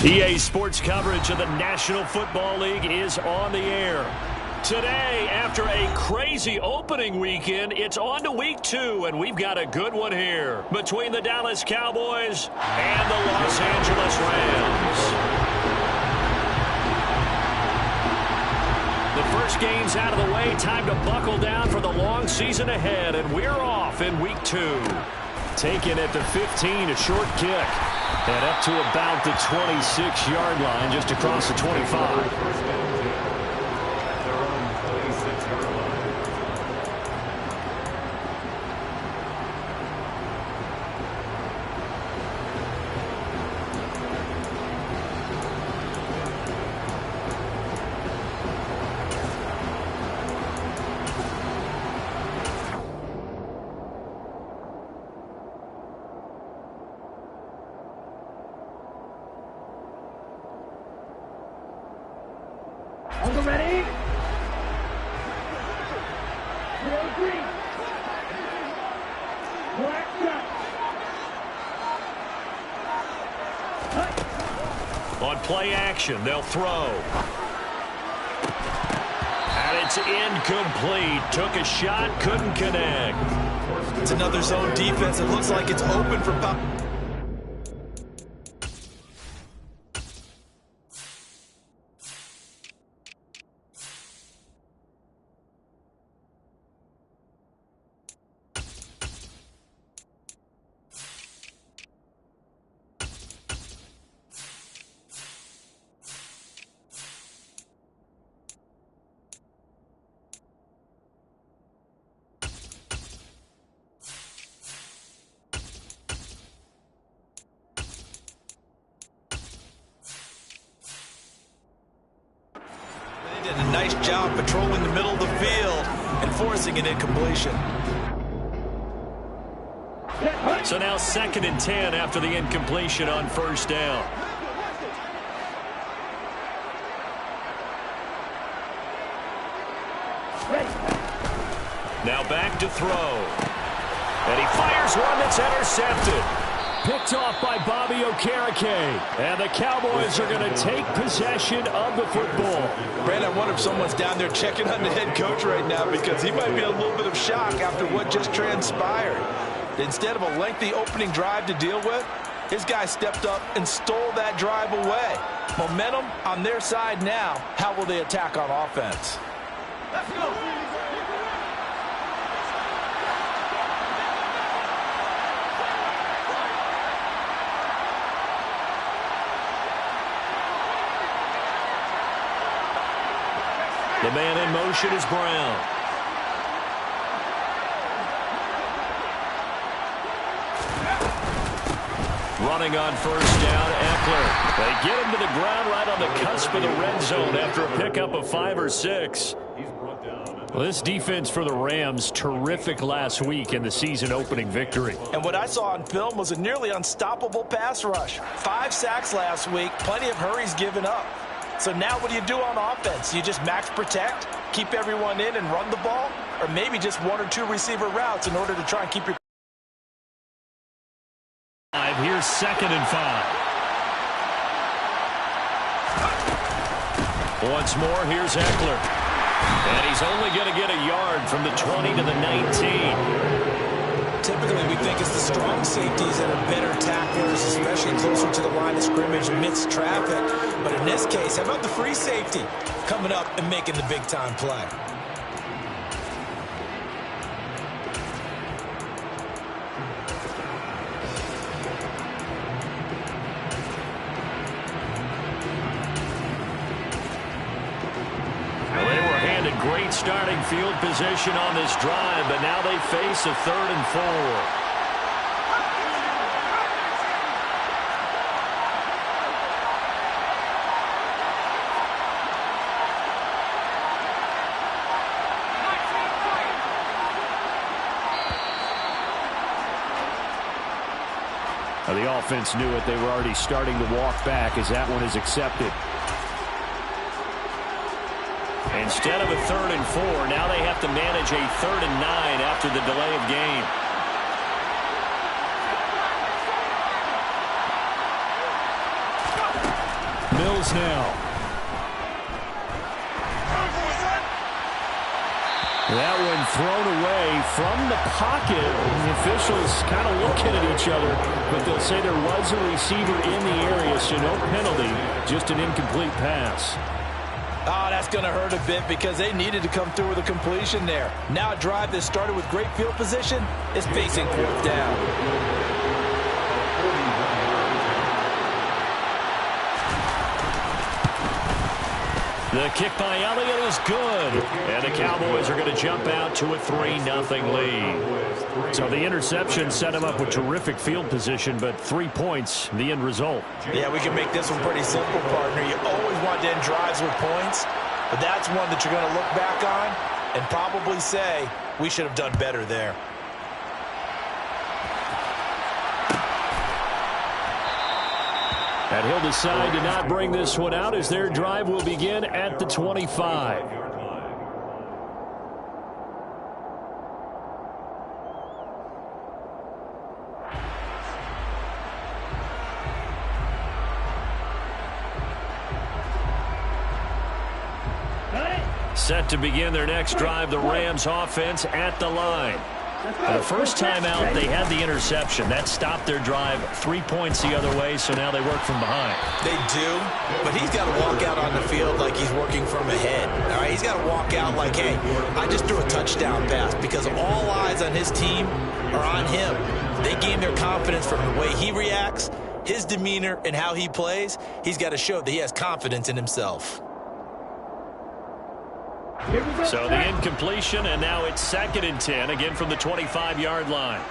EA Sports coverage of the National Football League is on the air. Today, after a crazy opening weekend, it's on to week 2, and we've got a good one here between the Dallas Cowboys and the Los Angeles Rams. The first game's out of the way. Time to buckle down for the long season ahead, and we're off in week 2. Taken at the 15, a short kick. And up to about the 26-yard line, just across the 25. On the ready? Real green. Black shot. On play action, they'll throw. And it's incomplete. Took a shot, couldn't connect. It's another zone defense. It looks like it's open for pop. Did a nice job patrolling the middle of the field and forcing an incompletion. So now 2nd and 10 after the incompletion on first down. Now back to throw. And he fires one that's intercepted. Picked off by Bobby Okereke. And the Cowboys are going to take possession of the football. Brad, I wonder if someone's down there checking on the head coach right now because he might be in a little bit of shock after what just transpired. Instead of a lengthy opening drive to deal with, his guy stepped up and stole that drive away. Momentum on their side now. How will they attack on offense? Let's go. The man in motion is Brown. Running on first down, Eckler. They get him to the ground right on the cusp of the red zone after a pickup of 5 or 6. Well, this defense for the Rams, terrific last week in the season-opening victory. And what I saw on film was a nearly unstoppable pass rush. 5 sacks last week, plenty of hurries given up. So now what do you do on offense? You just max protect, keep everyone in and run the ball, or maybe just 1 or 2 receiver routes in order to try and keep your... Here's 2nd and 5. Once more, here's Eckler. And he's only going to get a yard from the 20 to the 19. Typically, we think it's the strong safeties that are better tacklers, especially closer to the line of scrimmage amidst traffic. But in this case, how about the free safety coming up and making the big-time play? Great starting field position on this drive, but now they face a 3rd and 4. Now the offense knew it. They were already starting to walk back as that one is accepted. Instead of a 3rd and 4, now they have to manage a 3rd and 9 after the delay of game. Mills now. That one thrown away from the pocket. The officials kind of looking at each other, but they'll say there was a receiver in the area, so no penalty, just an incomplete pass. Oh, that's going to hurt a bit because they needed to come through with a completion there. Now a drive that started with great field position is facing fourth down. The kick by Elliott is good. And the Cowboys are going to jump out to a 3-0 lead. So the interception set him up with terrific field position, but 3 points, the end result. Yeah, we can make this one pretty simple, partner. You always want to end drives with points, but that's one that you're going to look back on and probably say, we should have done better there. And he'll decide to not bring this one out as their drive will begin at the 25. Set to begin their next drive, the Rams offense at the line. The first time out, they had the interception. That stopped their drive 3 points the other way, so now they work from behind. They do, but he's got to walk out on the field like he's working from ahead. All right, he's got to walk out like, hey, I just threw a touchdown pass, because all eyes on his team are on him. They gain their confidence from the way he reacts, his demeanor, and how he plays. He's got to show that he has confidence in himself. So the incompletion, and now it's 2nd and 10, again from the 25-yard line.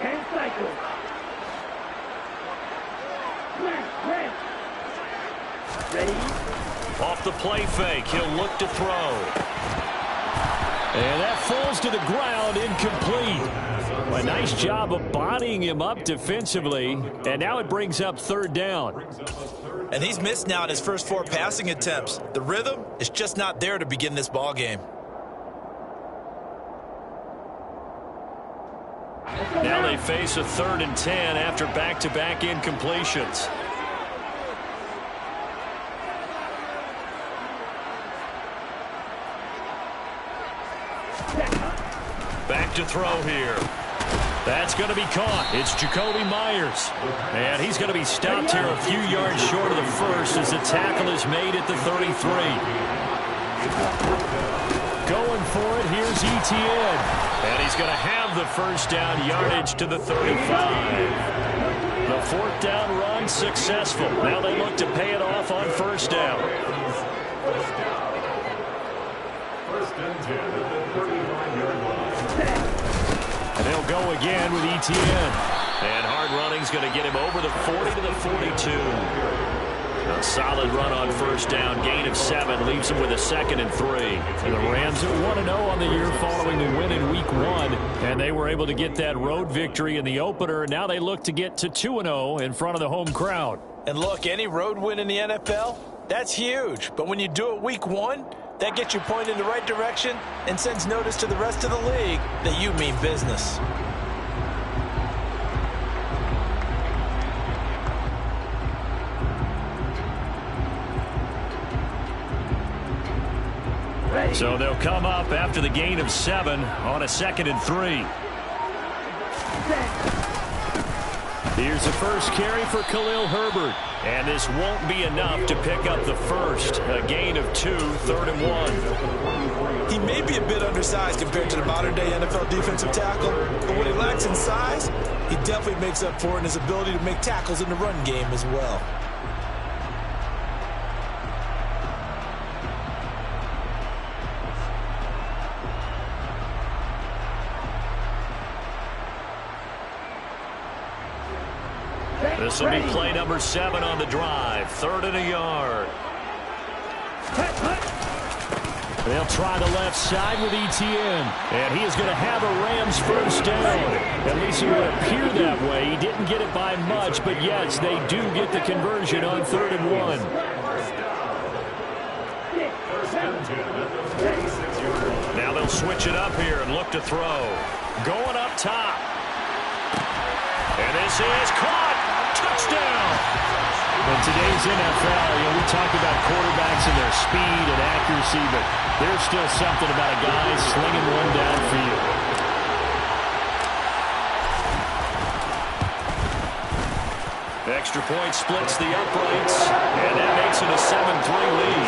And cycle. Ready? Off the play fake, he'll look to throw. And that falls to the ground, incomplete. A nice job of bodying him up defensively, and now it brings up 3rd down. And he's missed now in his first 4 passing attempts. The rhythm is just not there to begin this ball game. Now they face a 3rd and 10 after back-to-back incompletions. Back to throw here. That's going to be caught. It's Jacoby Myers. And he's going to be stopped here a few yards short of the first as the tackle is made at the 33. Going for it, here's Etienne. And he's going to have the first down yardage to the 35. The 4th down run successful. Now they look to pay it off on 1st down. First and 10 at the 35-yard line. And they'll go again with Etienne. And hard running's going to get him over the 40 to the 42. A solid run on 1st down. Gain of 7 leaves him with a 2nd and 3. And the Rams are 1-0 on the year following the win in Week 1. And they were able to get that road victory in the opener. And now they look to get to 2-0 in front of the home crowd. And look, any road win in the NFL, that's huge. But when you do it Week 1, that gets you pointed in the right direction and sends notice to the rest of the league that you mean business. So they'll come up after the gain of 7 on a 2nd and 3. Here's the first carry for Khalil Herbert. And this won't be enough to pick up the first. A gain of 2, 3rd and 1. He may be a bit undersized compared to the modern-day NFL defensive tackle, but what he lacks in size, he definitely makes up for in his ability to make tackles in the run game as well. This will be play number 7 on the drive. 3rd and a yard. They'll try the left side with Etienne. And he is going to have a Rams first down. At least it would appear that way. He didn't get it by much, but yes, they do get the conversion on 3rd and 1. Now they'll switch it up here and look to throw. Going up top. And this is caught. Touchdown. today's NFL, we talk about quarterbacks and their speed and accuracy, but there's still something about a guy slinging one downfield. Extra point splits the uprights, and that makes it a 7-3 lead.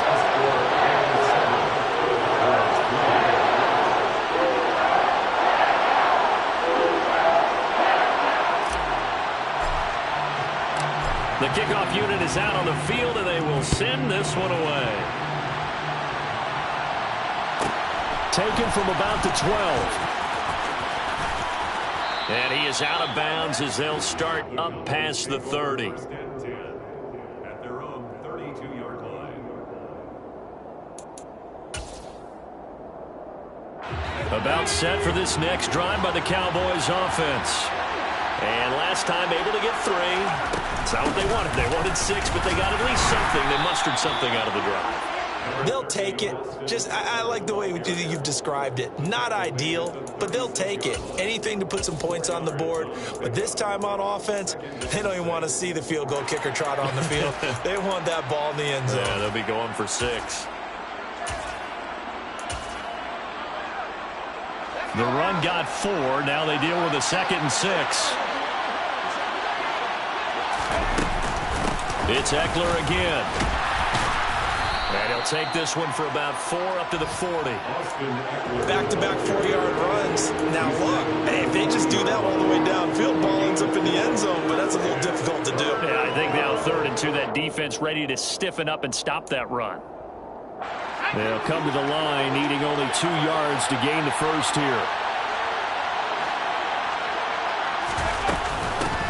The kickoff unit is out on the field, and they will send this one away. Taken from about the 12. And he is out of bounds as they'll start up past the 30. At their own 32-yard line. About set for this next drive by the Cowboys offense. And last time able to get 3. It's not what they wanted. They wanted 6, but they got at least something. They mustered something out of the drive. They'll take it. I like the way you've described it. Not ideal, but they'll take it. Anything to put some points on the board. But this time on offense, they don't even want to see the field goal kicker trot on the field. They want that ball in the end zone. Yeah, they'll be going for 6. The run got 4. Now they deal with a 2nd and 6. It's Eckler again. And he'll take this one for about 4 up to the 40. Back-to-back 4-yard runs. Now look, hey, if they just do that all the way downfield, ball ends up in the end zone, but that's a little difficult to do. Yeah, I think now 3rd and 2, that defense ready to stiffen up and stop that run. They'll come to the line, needing only 2 yards to gain the first here.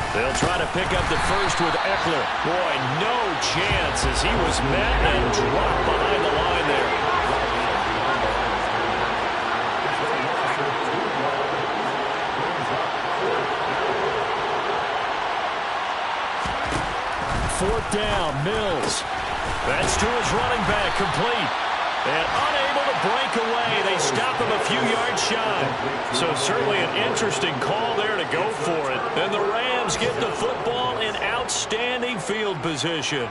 They'll try to pick up the first with Eckler. Boy, no chance as he was met and dropped behind the line there. Fourth down, Mills. That's to his running back, complete. And unable to break away. They stop him a few yards shy. So certainly an interesting call there to go for it. And the Rams get the football in outstanding field position.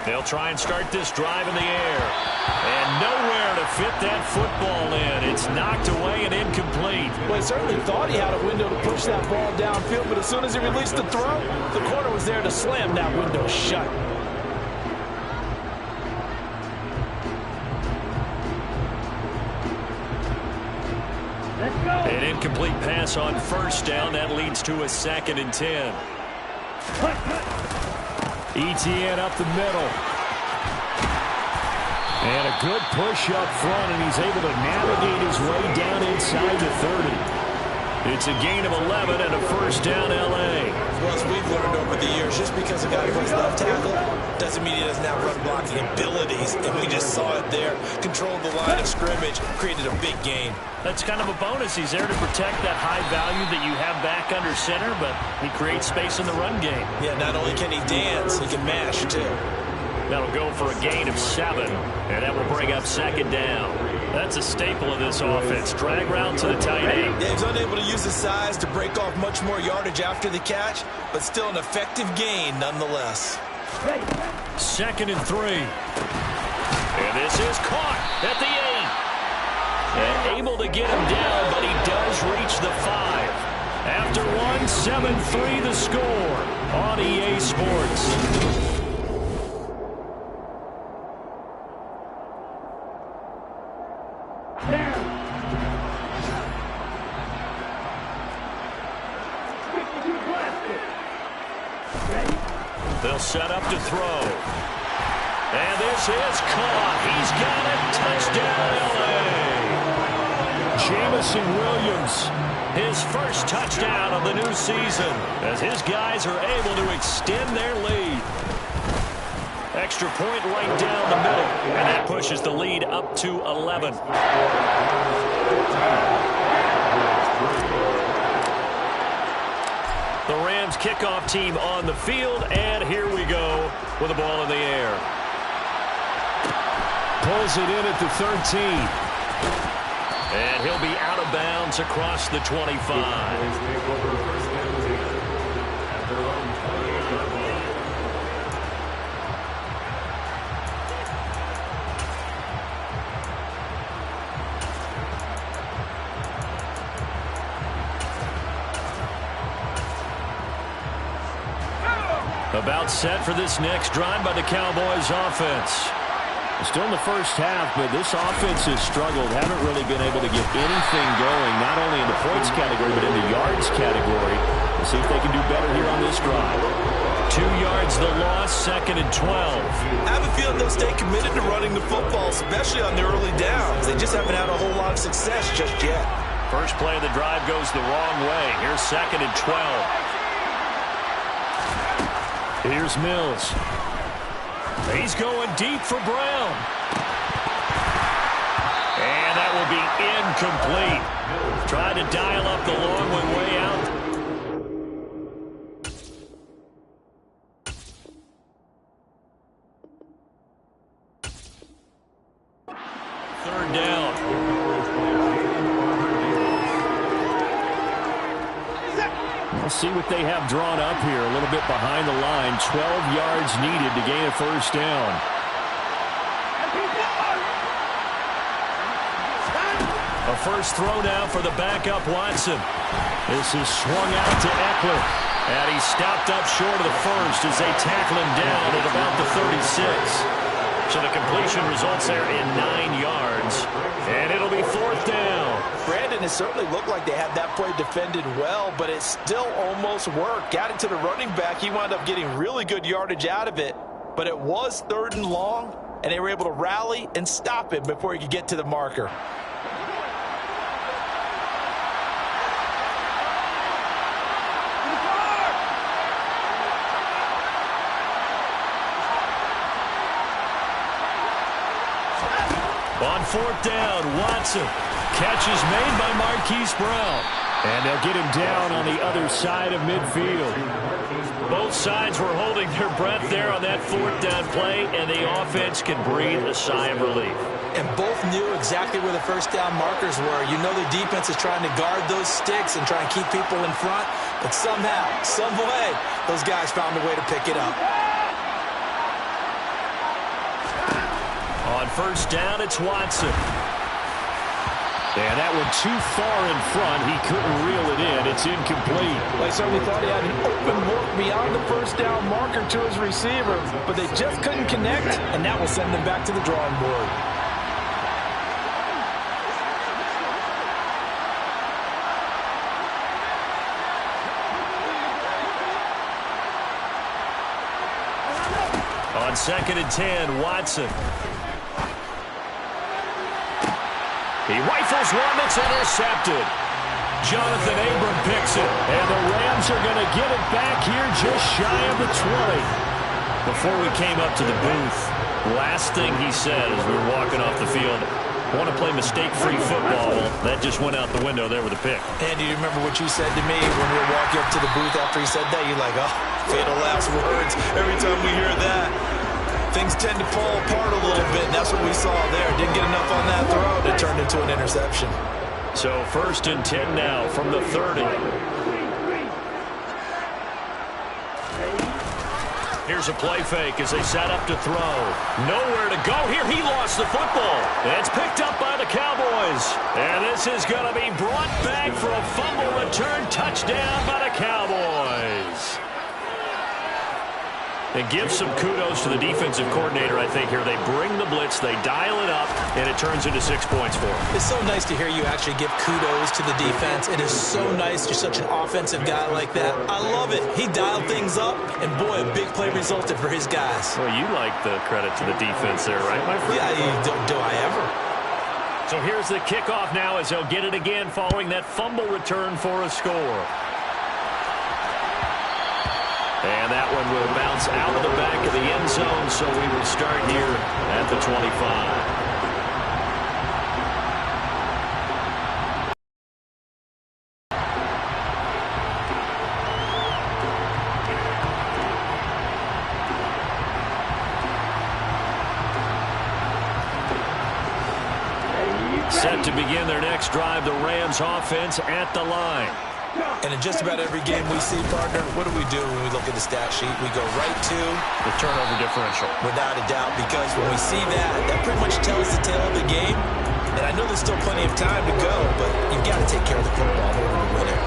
They'll try and start this drive in the air. And nowhere to fit that football in. It's knocked away and incomplete. Well, he certainly thought he had a window to push that ball downfield, but as soon as he released the throw, the corner was there to slam that window shut. An incomplete pass on first down. That leads to a 2nd and 10. ETN up the middle. And a good push up front, and he's able to navigate his way down inside the 30. It's a gain of 11 and a first down, L.A. Well, as we've learned over the years, just because a guy plays left tackle doesn't mean he doesn't have run blocking abilities. And we just saw it there. Controlled the line of scrimmage, created a big gain. That's kind of a bonus. He's there to protect that high value that you have back under center, but he creates space in the run game. Yeah, not only can he dance, he can mash, too. That'll go for a gain of 7, and that will bring up 2nd down. That's a staple of this offense. Drag route to the tight end. Yeah, he's unable to use his size to break off much more yardage after the catch, but still an effective gain nonetheless. 2nd and 3. And this is caught at the 8. And able to get him down, but he does reach the 5. After 7-3 the score on EA Sports. They'll set up to throw. And this is caught. He's got it. Touchdown, L.A. Jamison Williams, his first touchdown of the new season, as his guys are able to extend their lead. Extra point right down the middle, and that pushes the lead up to 11. kickoff team on the field, and here we go with the ball in the air. Pulls it in at the 13. And he'll be out of bounds across the 25. About set for this next drive by the Cowboys offense. Still in the first half, but this offense has struggled. Haven't really been able to get anything going, not only in the points category, but in the yards category. We'll see if they can do better here on this drive. 2 yards the loss, 2nd and 12. I have a feeling they'll stay committed to running the football, especially on the early downs. They just haven't had a whole lot of success just yet. First play of the drive goes the wrong way. Here's 2nd and 12. Here's Mills. He's going deep for Brown. And that will be incomplete. Trying to dial up the long one way out. Third down. We'll see what they have drawn up here. A little bit behind the line. 12 yards needed to gain a first down. A first throw now for the backup Watson. This is swung out to Eckler. And he's stopped up short of the first as they tackle him down at about the 36. So the completion results there in 9 yards. And it'll be 4th down. Brandon, it certainly looked like they had that play defended well, but it still almost worked. Got it to the running back. He wound up getting really good yardage out of it, but it was 3rd and long, and they were able to rally and stop him before he could get to the marker. On 4th down, Watson. Catch is made by Marquise Brown. And they'll get him down on the other side of midfield. Both sides were holding their breath there on that 4th down play, and the offense can breathe a sigh of relief. And both knew exactly where the first down markers were. You know the defense is trying to guard those sticks and try and keep people in front, but somehow, some way, those guys found a way to pick it up. On first down, it's Watson. And that one too far in front. He couldn't reel it in. It's incomplete. Well, he certainly thought he had an open look beyond the first down marker to his receiver, but they just couldn't connect, and that will send them back to the drawing board. On 2nd and 10, Watson. He rifles one that's intercepted. Jonathan Abram picks it, and the Rams are going to get it back here just shy of the 20. Before we came up to the booth, last thing he said as we were walking off the field, I want to play mistake-free football. That just went out the window there with a pick. And do you remember what you said to me when we were walking up to the booth after he said that? You're like, oh, fatal last words. Every time we hear that, things tend to fall apart a little bit, and that's what we saw there. Didn't get enough on that throw to turn into an interception. So 1st and 10 now from the 30. Here's a play fake as they set up to throw. Nowhere to go here. He lost the football. It's picked up by the Cowboys. And this is going to be brought back for a fumble return touchdown by the Cowboys. And give some kudos to the defensive coordinator, I think, here. They bring the blitz, they dial it up, and it turns into 6 points for them. It's so nice to hear you actually give kudos to the defense. It is so nice you're such an offensive guy like that. I love it. He dialed things up, and boy, a big play resulted for his guys. Well, you like the credit to the defense there, right, my friend? Yeah, do I ever? So here's the kickoff now as they'll get it again following that fumble return for a score. And that one will bounce out of the back of the end zone, so we will start here at the 25. to begin their next drive. The Rams offense at the line. And in just about every game we see, partner, what do we do when we look at the stat sheet? We go right to the turnover differential. Without a doubt, because when we see that, that pretty much tells the tale of the game. And I know there's still plenty of time to go, but you've got to take care of the football in order to win it.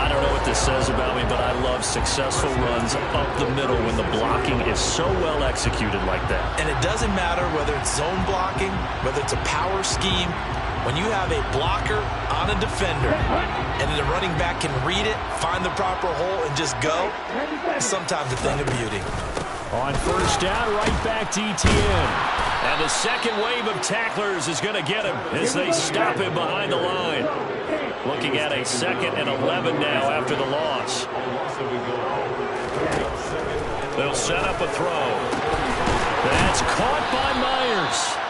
I don't know what this says about me, but I love successful runs up the middle when the blocking is so well executed like that. And it doesn't matter whether it's zone blocking, whether it's a power scheme. When you have a blocker on a defender and then the running back can read it, find the proper hole, and just go, sometimes a thing of beauty. On first down, right back to ETN. And the second wave of tacklers is going to get him as they stop him behind the line. Looking at a 2nd and 11 now after the loss. They'll set up a throw. That's caught by Myers.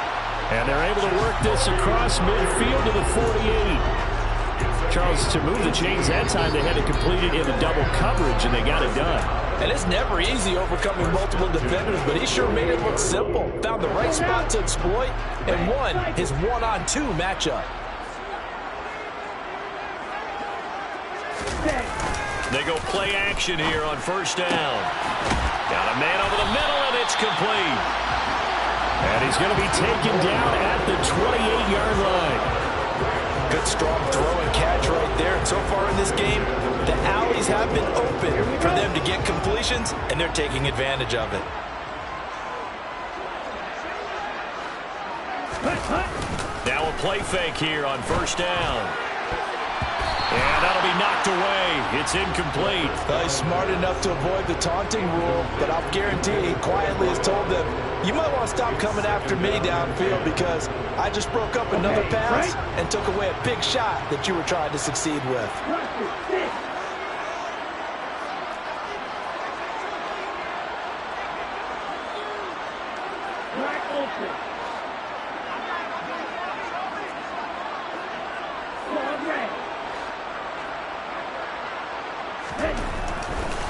And they're able to work this across midfield to the 48. Charles, to move the chains that time, they had to complete it in the double coverage, and they got it done. And it's never easy overcoming multiple defenders, but he sure made it look simple. Found the right spot to exploit and won his 1-on-2 matchup. They go play action here on first down. Got a man over the middle, and it's complete. And he's going to be taken down at the 28-yard line. Good strong throw and catch right there. And so far in this game, the alleys have been open for them to get completions, and they're taking advantage of it. Now a play fake here on first down. And that'll be knocked away. It's incomplete. Well, he's smart enough to avoid the taunting rule, but I'll guarantee he quietly has told them, you might want to stop coming after me downfield because I just broke up another pass and took away a big shot that you were trying to succeed with.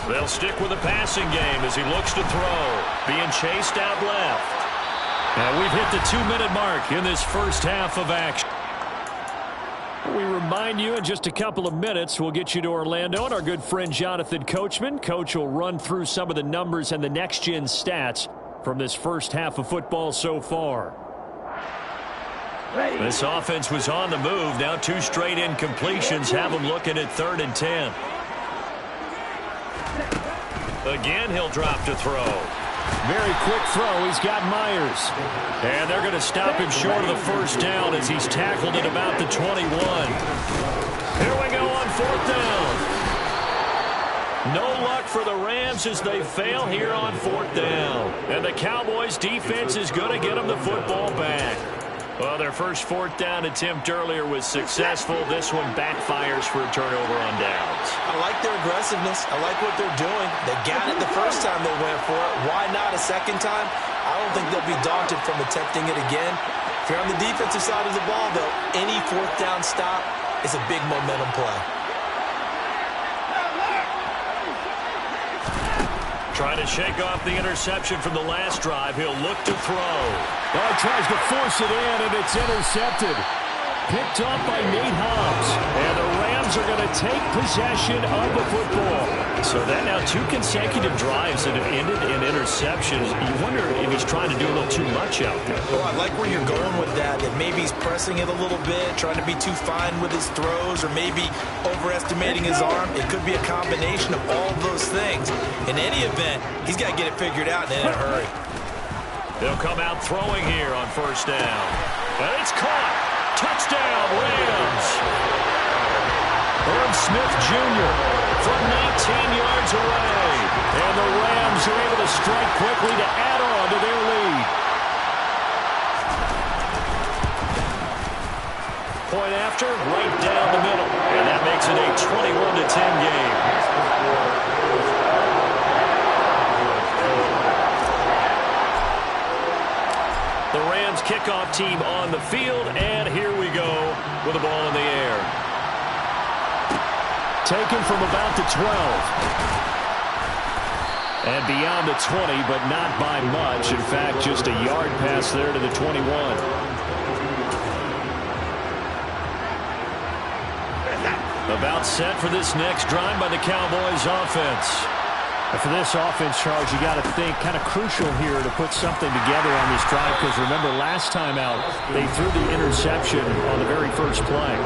They'll stick with the passing game as he looks to throw. Being chased out left. And we've hit the 2-minute mark in this first half of action. We remind you in just a couple of minutes we'll get you to Orlando and our good friend Jonathan Coachman. Coach will run through some of the numbers and the next-gen stats from this first half of football so far. This offense was on the move. Now 2 straight incompletions have them looking at 3rd and 10. Again, he'll drop to throw. Very quick throw. He's got Myers. And they're going to stop him short of the first down as he's tackled at about the 21. Here we go on 4th down. No luck for the Rams as they fail here on 4th down. And the Cowboys defense is going to get them the football back. Well, their first 4th down attempt earlier was successful. This one backfires for a turnover on downs. I like their aggressiveness. I like what they're doing. They got it the first time they went for it. Why not a second time? I don't think they'll be daunted from attempting it again. If you're on the defensive side of the ball, though, any 4th down stop is a big momentum play. Trying to shake off the interception from the last drive. He'll look to throw. Oh, tries to force it in, and it's intercepted. Picked off by Nate Hobbs. And the Rams are going to take possession of the football. So that now 2 consecutive drives that have ended in interceptions. You wonder if he's trying to do a little too much out there. Well, I like where you're going with that maybe he's pressing it a little bit, trying to be too fine with his throws, or maybe overestimating his arm. It could be a combination of all of those things. In any event, he's got to get it figured out and in a hurry. They'll come out throwing here on first down. And it's caught. Touchdown, Rams. Herb Smith Jr. from 19 yards away. And the Rams are able to strike quickly to add on to their lead. Point after, right down the middle. And that makes it a 21-10 game. The Rams kickoff team on the field, and here we go with the ball in the air. Taken from about the 12. And beyond the 20, but not by much. In fact, just a yard pass there to the 21. About set for this next drive by the Cowboys offense. And for this offense, Charles, you got to think kind of crucial here to put something together on this drive, because remember last time out they threw the interception on the very first play.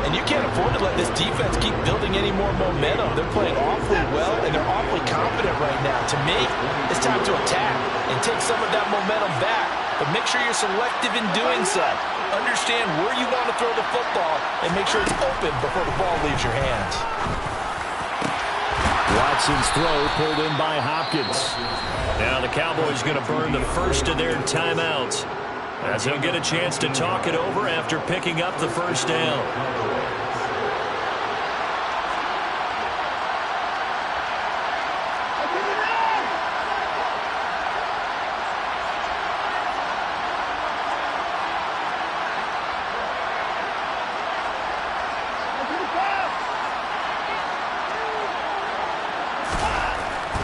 And you can't afford to let this defense keep building any more momentum. They're playing awfully well, and they're awfully confident right now. To me, it's time to attack and take some of that momentum back. But make sure you're selective in doing so. Understand where you want to throw the football and make sure it's open before the ball leaves your hands. Watson's throw pulled in by Hopkins. Now the Cowboys going to burn the first of their timeouts, as he'll get a chance to talk it over after picking up the first down.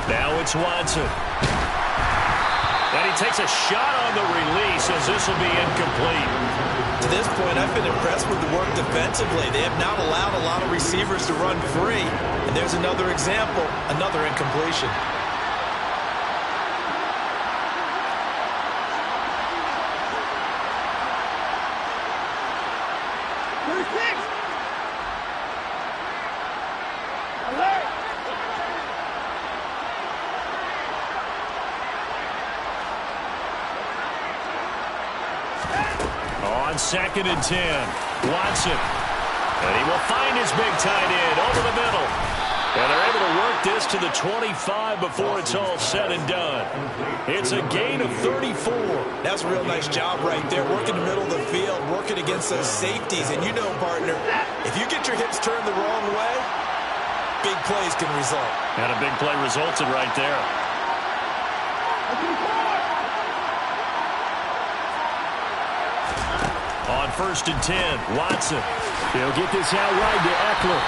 Now it's Watson. And he takes a shot on the release, as this will be incomplete. To this point, I've been impressed with the work defensively. They have not allowed a lot of receivers to run free. And there's another example, another incompletion. On 2nd and 10, Watson. And he will find his big tight end over the middle. And they're able to work this to the 25 before it's all said and done. It's a gain of 34. That's a real nice job right there, working the middle of the field, working against those safeties. And you know, partner, if you get your hips turned the wrong way, big plays can result. And a big play resulted right there. On 1st and 10, Watson. He'll get this out wide to Eckler.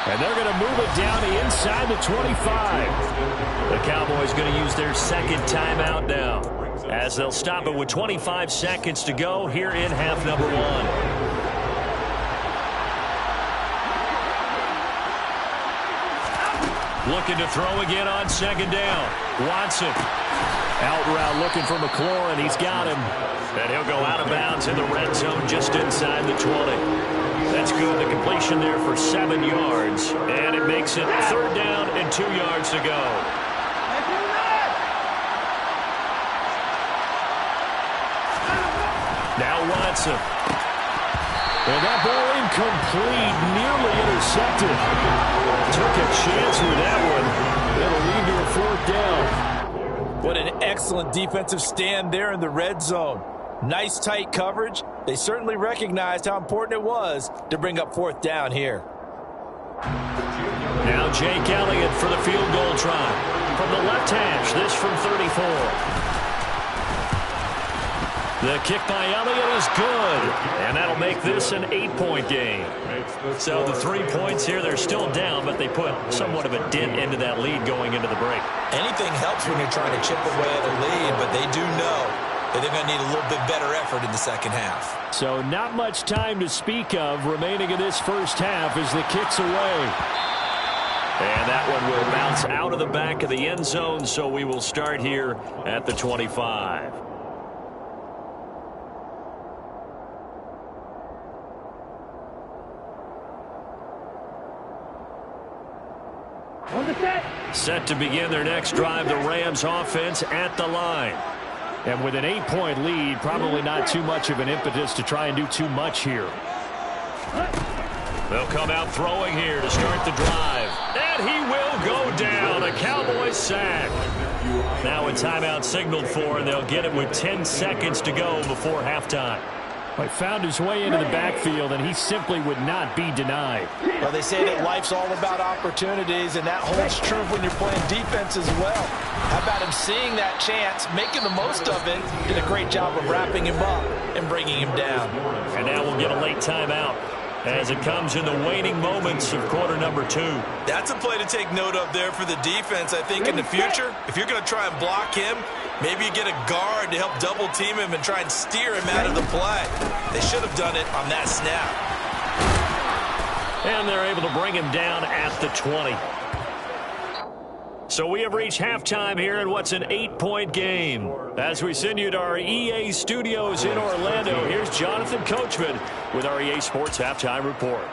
And they're going to move it down to inside the 25. The Cowboys going to use their second timeout now, as they'll stop it with 25 seconds to go here in half number 1. Looking to throw again on 2nd down. Watson. Out route looking for McLaurin. He's got him. And he'll go out of bounds in the red zone just inside the 20. That's good. The completion there for 7 yards. And it makes it 3rd down and 2 yards to go. Now Watson. And that ball incomplete, nearly intercepted. Took a chance with that one. That'll lead to a 4th down. What an excellent defensive stand there in the red zone. Nice tight coverage. They certainly recognized how important it was to bring up 4th down here. Now Jake Elliott for the field goal try. From the left hash, this from 34. The kick by Elliott is good, and that'll make this an 8-point game. So the 3 points here, they're still down, but they put somewhat of a dent into that lead going into the break. Anything helps when you're trying to chip away at a lead, but they do know that they're going to need a little bit better effort in the second half. So not much time to speak of remaining in this first half as the kick's away. And that one will bounce out of the back of the end zone, so we will start here at the 25. Set to begin their next drive, the Rams offense at the line. And with an 8-point lead, probably not too much of an impetus to try and do too much here. They'll come out throwing here to start the drive. And he will go down. A Cowboys sack. Now a timeout signaled for, and they'll get it with 10 seconds to go before halftime. He found his way into the backfield, and he simply would not be denied. Well, they say that life's all about opportunities, and that holds true when you're playing defense as well. How about him seeing that chance, making the most of it, did a great job of wrapping him up and bringing him down. And now we'll get a late timeout as it comes in the waning moments of quarter number 2. That's a play to take note of there for the defense. I think in the future, if you're going to try and block him, maybe you get a guard to help double team him and try and steer him out of the play. They should have done it on that snap. And they're able to bring him down at the 20. So we have reached halftime here in what's an 8-point game. As we send you to our EA studios in Orlando, here's Jonathan Coachman with our EA Sports Halftime Report.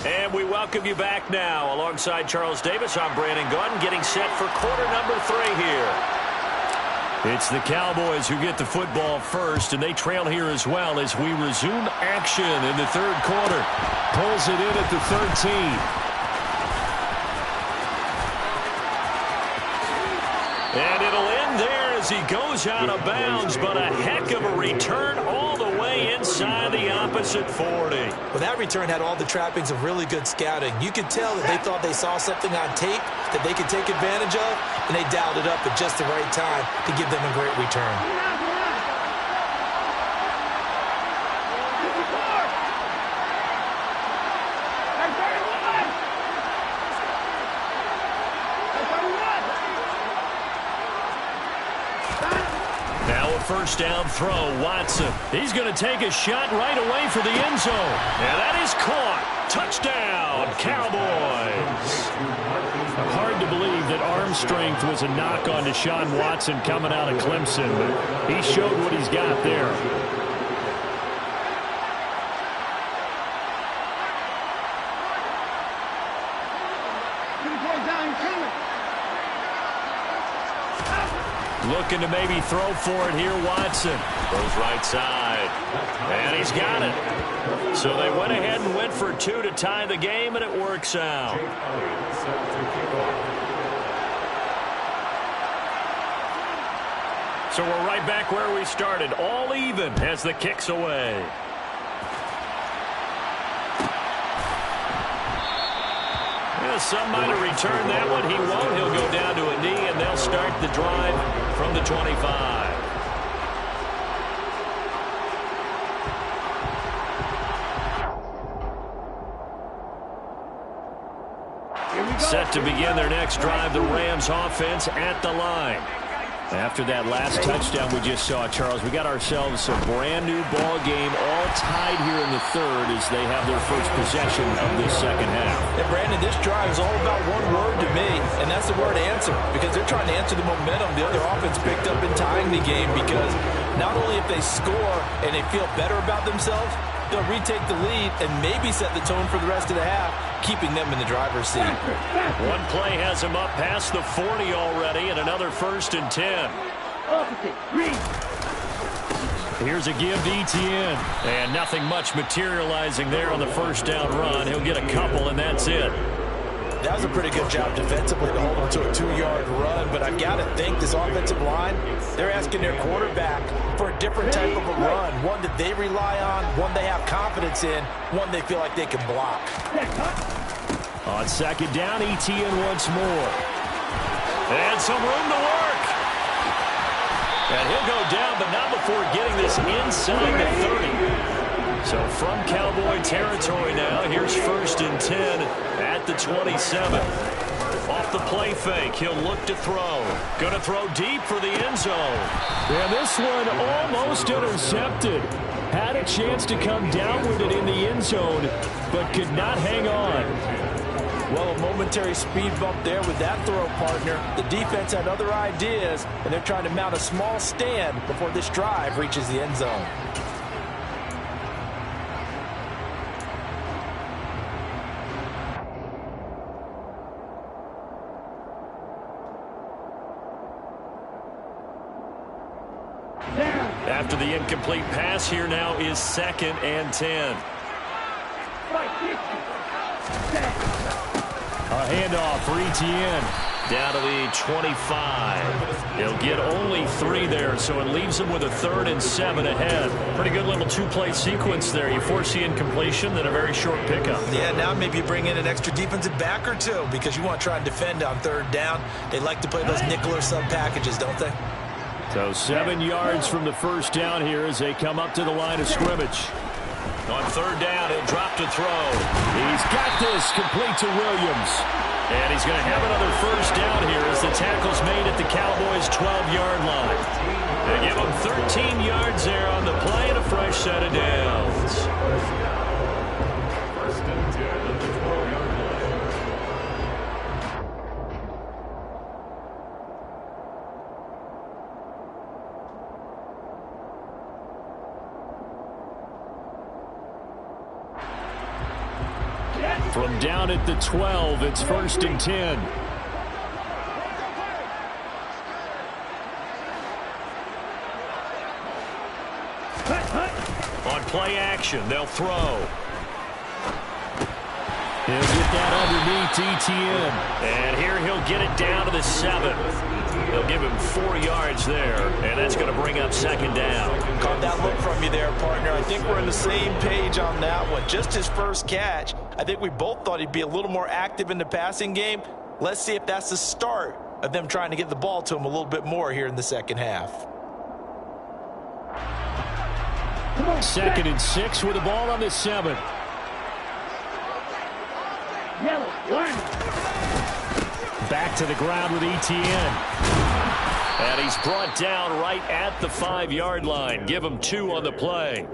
And we welcome you back now. Alongside Charles Davis, I'm Brandon Gaudin, getting set for quarter number 3 here. It's the Cowboys who get the football first, and they trail here as well as we resume action in the third quarter. Pulls it in at the 13. And it'll end there as he goes out of bounds, but a heck of a return all the way inside the opposite 40. Well, that return had all the trappings of really good scouting. You could tell that they thought they saw something on tape that they could take advantage of, and they dialed it up at just the right time to give them a great return. First down throw, Watson. He's going to take a shot right away for the end zone. And that is caught. Touchdown, Cowboys. Hard to believe that arm strength was a knock on Deshaun Watson coming out of Clemson, but he showed what he's got there. Looking to maybe throw for it here, Watson. Goes right side. And he's got it. So they went ahead and went for 2 to tie the game, and it works out. So we're right back where we started. All even as the kick's away. Some might have returned that one. He won't. He'll go down to a knee, and they'll start the drive from the 25. Set to begin their next drive, the Rams offense at the line. After that last touchdown we just saw, Charles, we got ourselves a brand new ball game, all tied here in the third as they have their first possession of this second half. And Brandon, this drive is all about one word to me, and that's the word answer, because they're trying to answer the momentum the other offense picked up in tying the game, because not only if they score and they feel better about themselves, they'll retake the lead and maybe set the tone for the rest of the half, keeping them in the driver's seat. One play has him up past the 40 already, and another 1st and 10. Here's a give to Etienne, and nothing much materializing there on the first down run. He'll get a couple, and that's it. That was a pretty good job defensively to hold him to a 2-yard run, but I've got to think this offensive line, they're asking their quarterback for a different type of a run, one that they rely on, one they have confidence in, one they feel like they can block. On second down, Etienne once more. And some room to work. And he'll go down, but not before getting this inside the 30. So from Cowboy territory now, here's 1st and 10 at the 27. Off the play fake, he'll look to throw. Going to throw deep for the end zone. Yeah, this one almost intercepted. Had a chance to come down with it in the end zone, but could not hang on. Well, a momentary speed bump there with that throw, partner. The defense had other ideas, and they're trying to mount a small stand before this drive reaches the end zone. After the incomplete pass, here now is 2nd and 10. A handoff for Etienne. Down to the 25. He'll get only 3 there, so it leaves him with a 3rd and 7 ahead. Pretty good little 2-play sequence there. You force the incompletion, then a very short pickup. Yeah, now maybe you bring in an extra defensive back or two because you want to try and defend on 3rd down. They like to play those nickel or sub packages, don't they? So 7 yards from the first down here as they come up to the line of scrimmage. On 3rd down, he'll drop to throw. He's got this complete to Williams. And he's going to have another 1st down here as the tackle's made at the Cowboys' 12-yard line. They give him 13 yards there on the play and a fresh set of downs. First and 10 at the 12-yard line. From down at the 12, it's first and 10. On play action, they'll throw. He'll get that underneath Etienne. And here he'll get it down to the 7. They'll give him 4 yards there, and that's going to bring up second down. Caught that look from you there, partner. I think we're on the same page on that one. Just his first catch. I think we both thought he'd be a little more active in the passing game. Let's see if that's the start of them trying to get the ball to him a little bit more here in the second half. Second and 6 with the ball on the 7. Back to the ground with Etienne. And he's brought down right at the 5-yard line. Give him 2 on the play.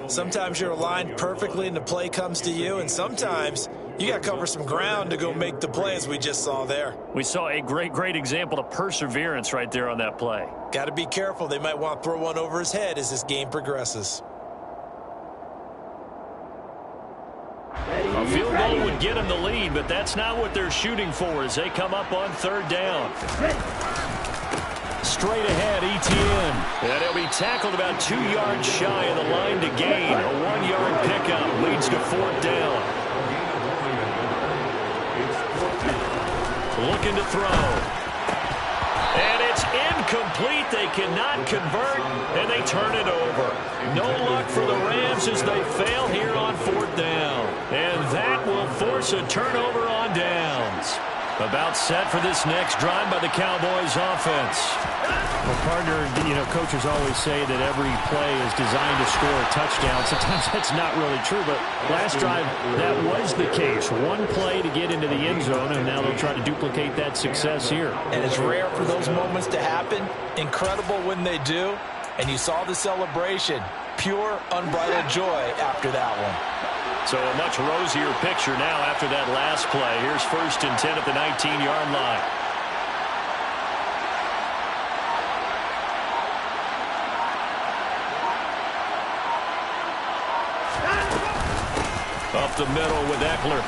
Sometimes you're aligned perfectly and the play comes to you, and sometimes you got to cover some ground to go make the play, as we just saw there. We saw a great example of perseverance right there on that play. Got to be careful. They might want to throw one over his head as this game progresses. A field goal would get him the lead, but that's not what they're shooting for as they come up on third down. Straight ahead, Etienne. And he'll be tackled about 2 yards shy of the line to gain. A 1-yard pickup leads to fourth down. Looking to throw. And it's incomplete. They cannot convert, and they turn it over. No luck for the Rams as they fail here on fourth down. And that will force a turnover on downs. About set for this next drive by the Cowboys offense. Well, partner, coaches always say that every play is designed to score a touchdown. Sometimes that's not really true, but last drive, that was the case. One play to get into the end zone, and now they'll try to duplicate that success here. And it's rare for those moments to happen. Incredible when they do. And you saw the celebration. Pure, unbridled joy after that one. So a much rosier picture now after that last play. Here's first and 10 at the 19-yard line. Up the middle with Eckler.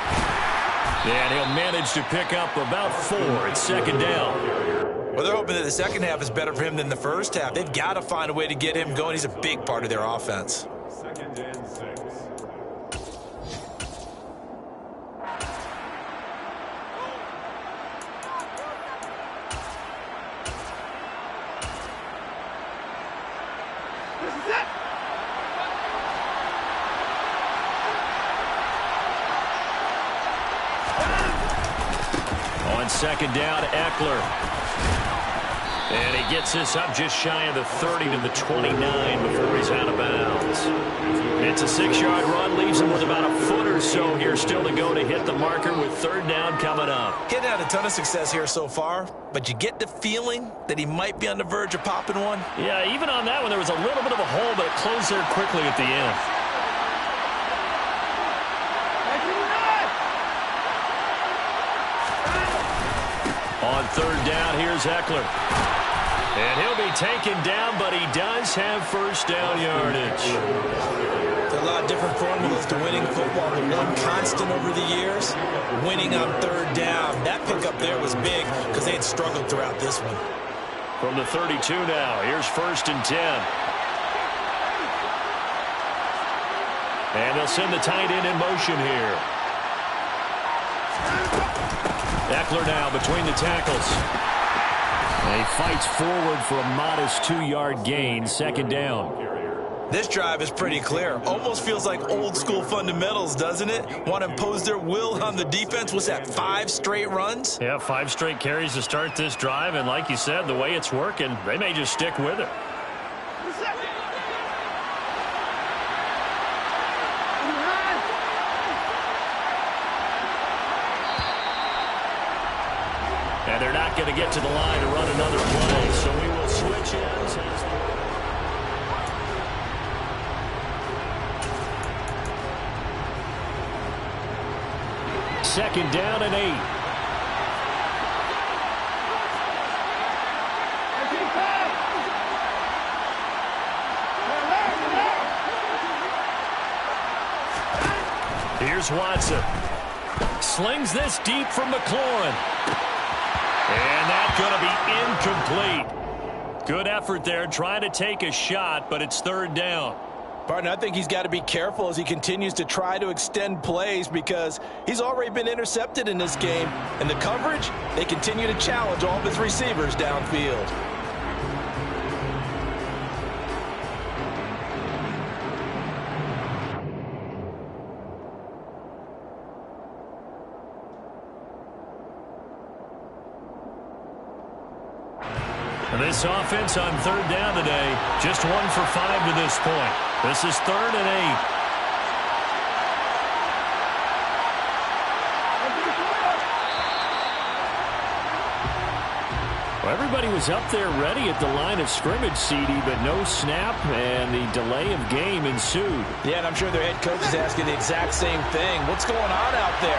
And he'll manage to pick up about 4. It's second down. Well, they're hoping that the second half is better for him than the first half. They've got to find a way to get him going. He's a big part of their offense. Second and 6. On second down, Eckler. And he gets this up just shy of the 30 to the 29 before he's out of bounds. It's a 6-yard run, leaves him with about a foot or so here still to go to hit the marker with third down coming up. Getting had a ton of success here so far, but you get the feeling that he might be on the verge of popping one. Yeah, even on that one, there was a little bit of a hole, but it closed there quickly at the end. On third down, here's Eckler. And he'll be taken down, but he does have first down yardage. There are a lot of different formulas to winning football, but one constant over the years, winning on third down. That pickup there was big because they had struggled throughout this one. From the 32 now, here's first and 10. And they'll send the tight end in motion here. Eckler now between the tackles. And he fights forward for a modest 2-yard gain, second down. This drive is pretty clear. Almost feels like old school fundamentals, doesn't it? Want to impose their will on the defense. Was that 5 straight runs? Yeah, 5 straight carries to start this drive. And like you said, the way it's working, they may just stick with it. And they're not not going to get to the line to run another play. So we will switch ends. Second down and 8. Here's Watson. Slings this deep from McLaurin. And that's going to be incomplete. Good effort there trying to take a shot, but it's third down. Partner, I think he's got to be careful as he continues to try to extend plays because he's already been intercepted in this game. And the coverage, they continue to challenge all of his receivers downfield. This offense on third down today, just 1 for 5 to this point. This is third and 8. Well, everybody was up there ready at the line of scrimmage, CD, but no snap, and the delay of game ensued. Yeah, and I'm sure their head coach is asking the exact same thing. What's going on out there?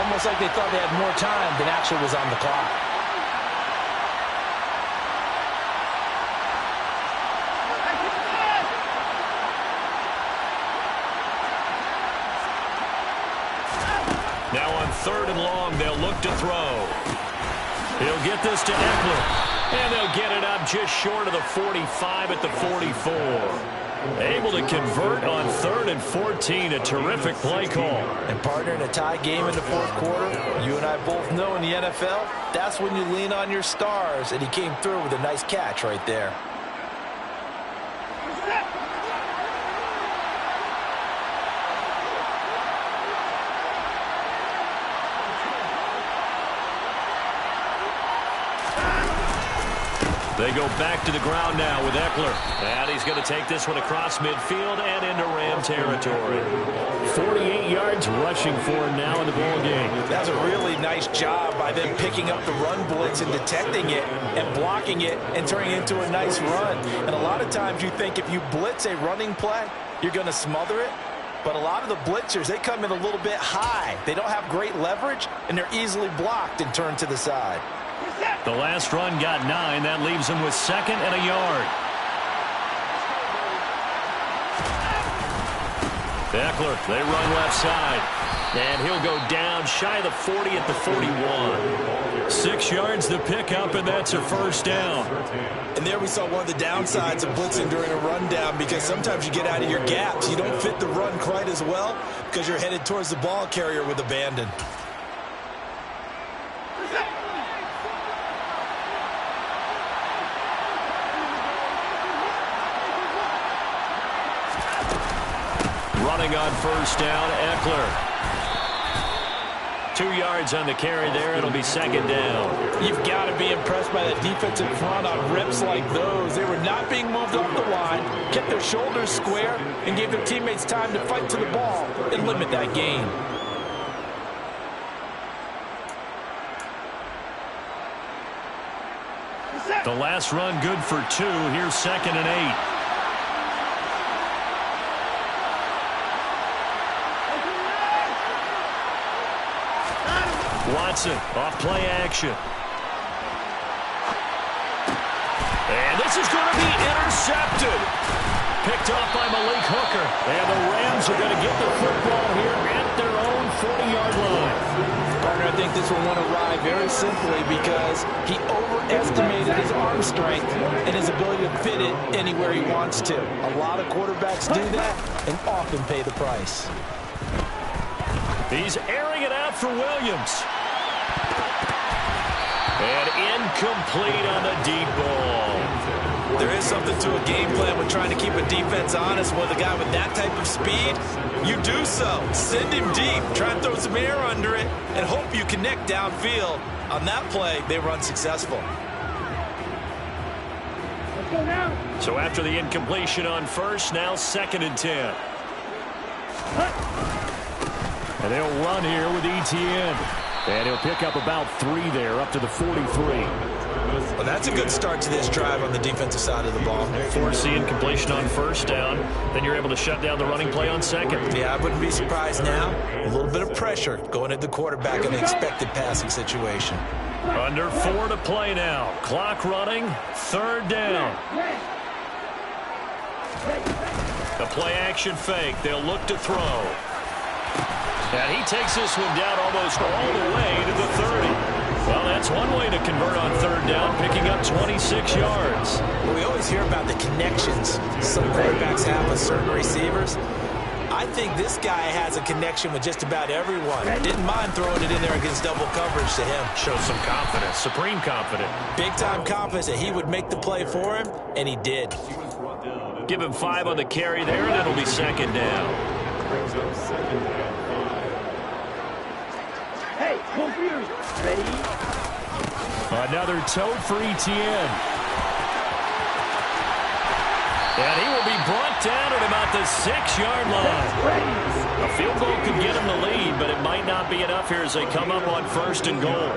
Almost like they thought they had more time than actually was on the clock. Now on third and long, they'll look to throw. He'll get this to Eckler. And they'll get it up just short of the 45 at the 44. Able to convert on third and 14. A terrific play call. And partner, in a tie game in the fourth quarter, you and I both know in the NFL, that's when you lean on your stars. And he came through with a nice catch right there. They go back to the ground now with Eckler. And he's going to take this one across midfield and into Ram territory. 48 yards rushing for him now in the ball game. That's a really nice job by them picking up the run blitz and detecting it and blocking it and turning it into a nice run. And a lot of times you think if you blitz a running play, you're going to smother it. But a lot of the blitzers, they come in a little bit high. They don't have great leverage, and they're easily blocked and turned to the side. The last run got 9. That leaves him with second and a yard. Eckler, they run left side. And he'll go down shy of the 40 at the 41. 6 yards the pickup, and that's a first down. And there we saw one of the downsides of blitzing during a rundown because sometimes you get out of your gaps. You don't fit the run quite as well because you're headed towards the ball carrier with abandon. Running on first down, Eckler. 2 yards on the carry there. It'll be second down. You've got to be impressed by that defensive front on reps like those. They were not being moved off the line, kept their shoulders square, and gave their teammates time to fight to the ball and limit that gain. The last run good for 2. Here's second and 8. Watson off play action. And this is going to be intercepted. Picked off by Malik Hooker. And the Rams are going to get the football here at their own 40-yard line. Partner, I think this one went awry very simply because he overestimated his arm strength and his ability to fit it anywhere he wants to. A lot of quarterbacks do that and often pay the price. He's airing it out for Williams. And incomplete on the deep ball. There is something to a game plan when trying to keep a defense honest with a guy with that type of speed. You do so. Send him deep. Try and throw some air under it and hope you connect downfield. On that play, they run successful. So after the incompletion on first, now second and 10. And they'll run here with ETN. And he'll pick up about 3 there, up to the 43. Well, that's a good start to this drive on the defensive side of the ball. Force the incompletion on first down. Then you're able to shut down the running play on second. Yeah, I wouldn't be surprised now. A little bit of pressure going at the quarterback in an expected passing situation. Under 4 to play now. Clock running. 3rd down. The play action fake. They'll look to throw. And he takes this one down almost all the way to the 30. Well, that's one way to convert on 3rd down, picking up 26 yards. Well, we always hear about the connections some quarterbacks have with certain receivers. I think this guy has a connection with just about everyone. Didn't mind throwing it in there against double coverage to him. Shows some confidence, supreme confidence. Big-time confidence that he would make the play for him, and he did. Give him 5 on the carry there, and it'll be 2nd down. Brings up 2nd and 5. Hey, confused. Ready? Another tote for Etienne. And he will be brought down at about the 6-yard line. A field goal could get him the lead, but it might not be enough here as they come up on 1st and goal.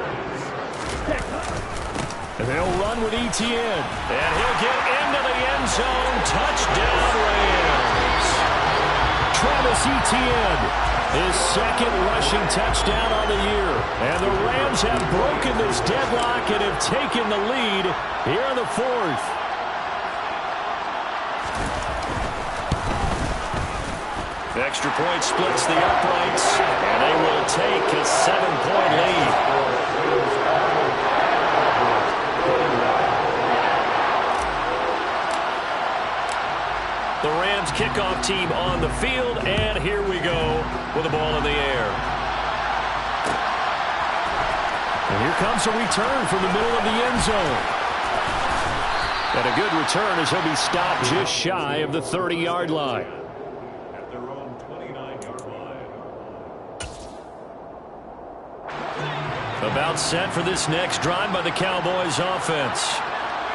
And they'll run with Etienne. And he'll get into the end zone. Touchdown, Rams. Travis Etienne, his 2nd rushing touchdown on the year. And the Rams have broken this deadlock and have taken the lead here in the 4th. Extra point splits the uprights, and they will take a 7-point lead. The Rams kickoff team on the field, and here we go with the ball in the air. And here comes a return from the middle of the end zone. And a good return as he'll be stopped just shy of the 30-yard line. At their own 29-yard line. About set for this next drive by the Cowboys offense.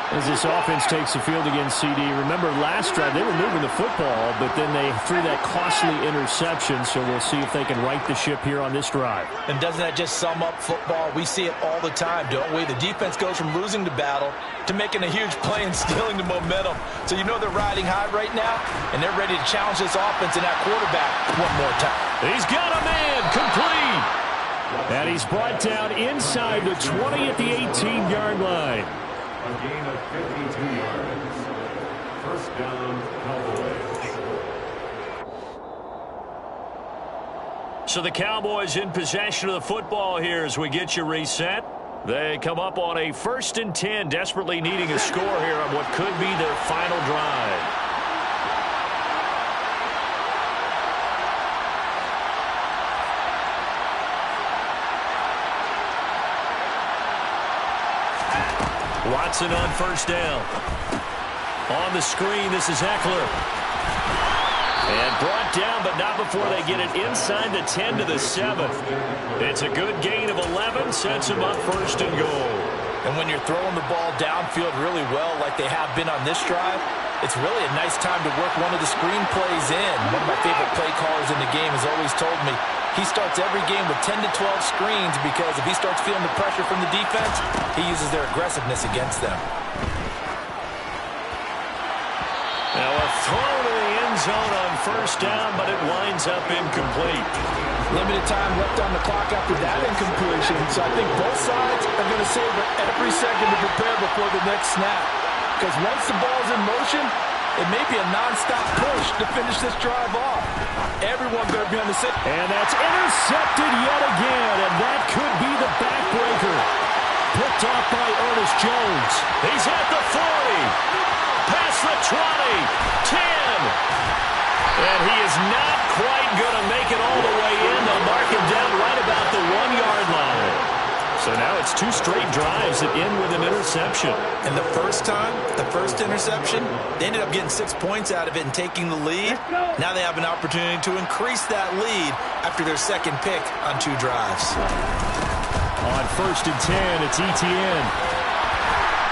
As this offense takes the field against CD, remember last drive they were moving the football, but then they threw that costly interception, so we'll see if they can right the ship here on this drive. And doesn't that just sum up football? We see it all the time, don't we? The defense goes from losing the battle to making a huge play and stealing the momentum. So you know they're riding high right now, and they're ready to challenge this offense and that quarterback one more time. He's got a man, complete. And he's brought down inside the 20 at the 18-yard line. A gain of 52 yards. 1st down, Cowboys. So the Cowboys in possession of the football here as we get you reset. They come up on a 1st and 10, desperately needing a score here on what could be their final drive. Watson on 1st down. On the screen, this is Eckler. And brought down, but not before they get it inside the 10 to the 7. It's a good gain of 11, sets them up 1st and goal. And when you're throwing the ball downfield really well like they have been on this drive, it's really a nice time to work one of the screen plays in. One of my favorite play callers in the game has always told me he starts every game with 10 to 12 screens because if he starts feeling the pressure from the defense, he uses their aggressiveness against them. Now a throw to the end zone on 1st down, but it winds up incomplete. Limited time left on the clock after that incompletion, so I think both sides are going to savor every second to prepare before the next snap. Because once the ball's in motion, it may be a non-stop push to finish this drive off. Everyone better be on the same. And that's intercepted yet again, and that could be the backbreaker. Picked off by Ernest Jones. He's at the 40. Past the 20. 10. And he is not quite going to make it all the way in. They'll mark him down right about the 1-yard line. So now it's 2 straight drives that end with an interception. And the first time, the first interception, they ended up getting 6 points out of it and taking the lead. Now they have an opportunity to increase that lead after their 2nd pick on 2 drives. On 1st and 10, it's Etienne.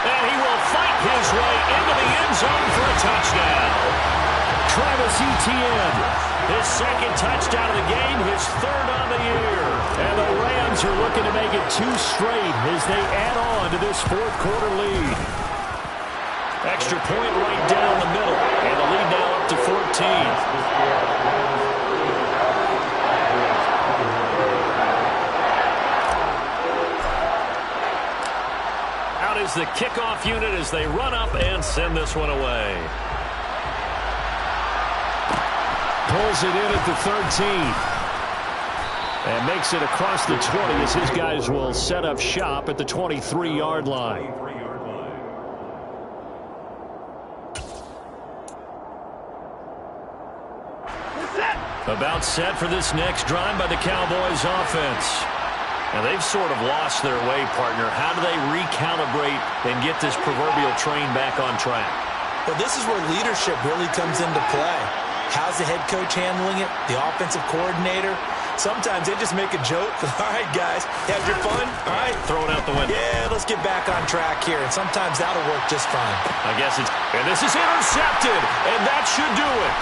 And he will fight his way into the end zone for a touchdown. Travis Etienne His second touchdown of the game, his third on the year. And the Rams are looking to make it 2 straight as they add on to this fourth quarter lead. Extra point right down the middle. And the lead now up to 14. Is the kickoff unit as they run up and send this one away. Pulls it in at the 13. And makes it across the 20 as his guys will set up shop at the 23-yard line. About set for this next drive by the Cowboys offense. And they've sort of lost their way, partner. How do they recalibrate and get this proverbial train back on track? Well, this is where leadership really comes into play. How's the head coach handling it? The offensive coordinator? Sometimes they just make a joke. All right, guys, have your fun? All right. Throw it out the window. Yeah, let's get back on track here. And sometimes that'll work just fine. I guess it's... And this is intercepted. And that should do it.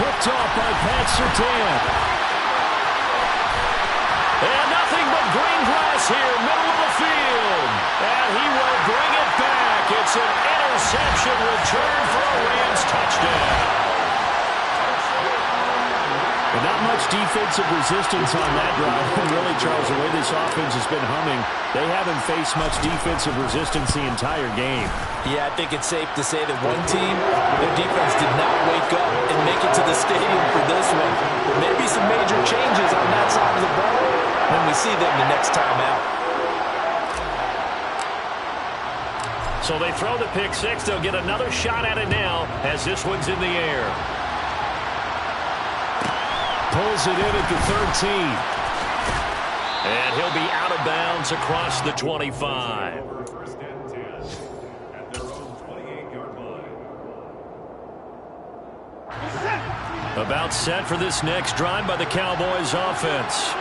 Picked off by Pat Surtain. And nothing but green grass here, middle of the field. And he will bring it back. It's an interception return for a Rams touchdown. And not much defensive resistance on that drive. And really, Charles, the way this offense has been humming, they haven't faced much defensive resistance the entire game. Yeah, I think it's safe to say that one team, their defense did not wake up and make it to the stadium for this one. There may be some major changes on that side of the ball when we see them the next time out. So they throw the pick six. They'll get another shot at it now as this one's in the air. Pulls it in at the 13. And he'll be out of bounds across the 25. First and 10 at their own 28-yard line. About set for this next drive by the Cowboys offense.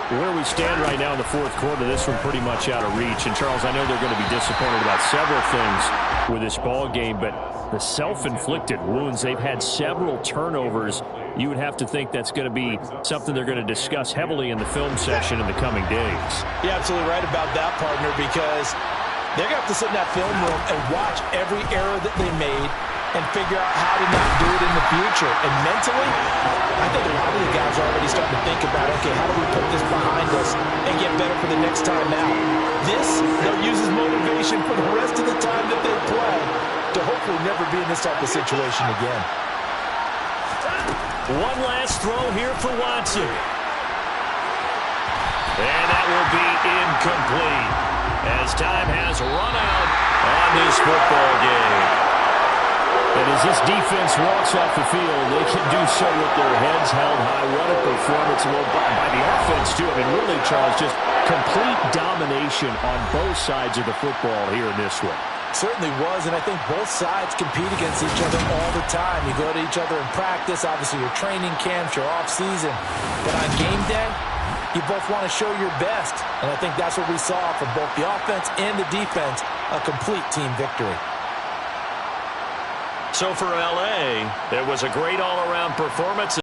Where we stand right now in the fourth quarter, this one pretty much out of reach. And, Charles, I know they're going to be disappointed about several things with this ball game, but the self-inflicted wounds, they've had several turnovers. You would have to think that's going to be something they're going to discuss heavily in the film session in the coming days. You're absolutely right about that, partner, because they're going to have to sit in that film room and watch every error that they made and figure out how to not do it in the future. And mentally, I think a lot of the guys are already starting to think about, okay, how do we put this behind us and get better for the next time out? This, they'll use as motivation for the rest of the time that they play to hopefully never be in this type of situation again. One last throw here for Watson. And that will be incomplete as time has run out on this football game. And as this defense walks off the field, they can do so with their heads held high. What a performance by the offense, too. I mean, really, Charles, just complete domination on both sides of the football here in this one. Certainly was, and I think both sides compete against each other all the time. You go to each other in practice, obviously your training camps, your off-season. But on game day, you both want to show your best. And I think that's what we saw from both the offense and the defense, a complete team victory. So for L.A., it was a great all-around performance.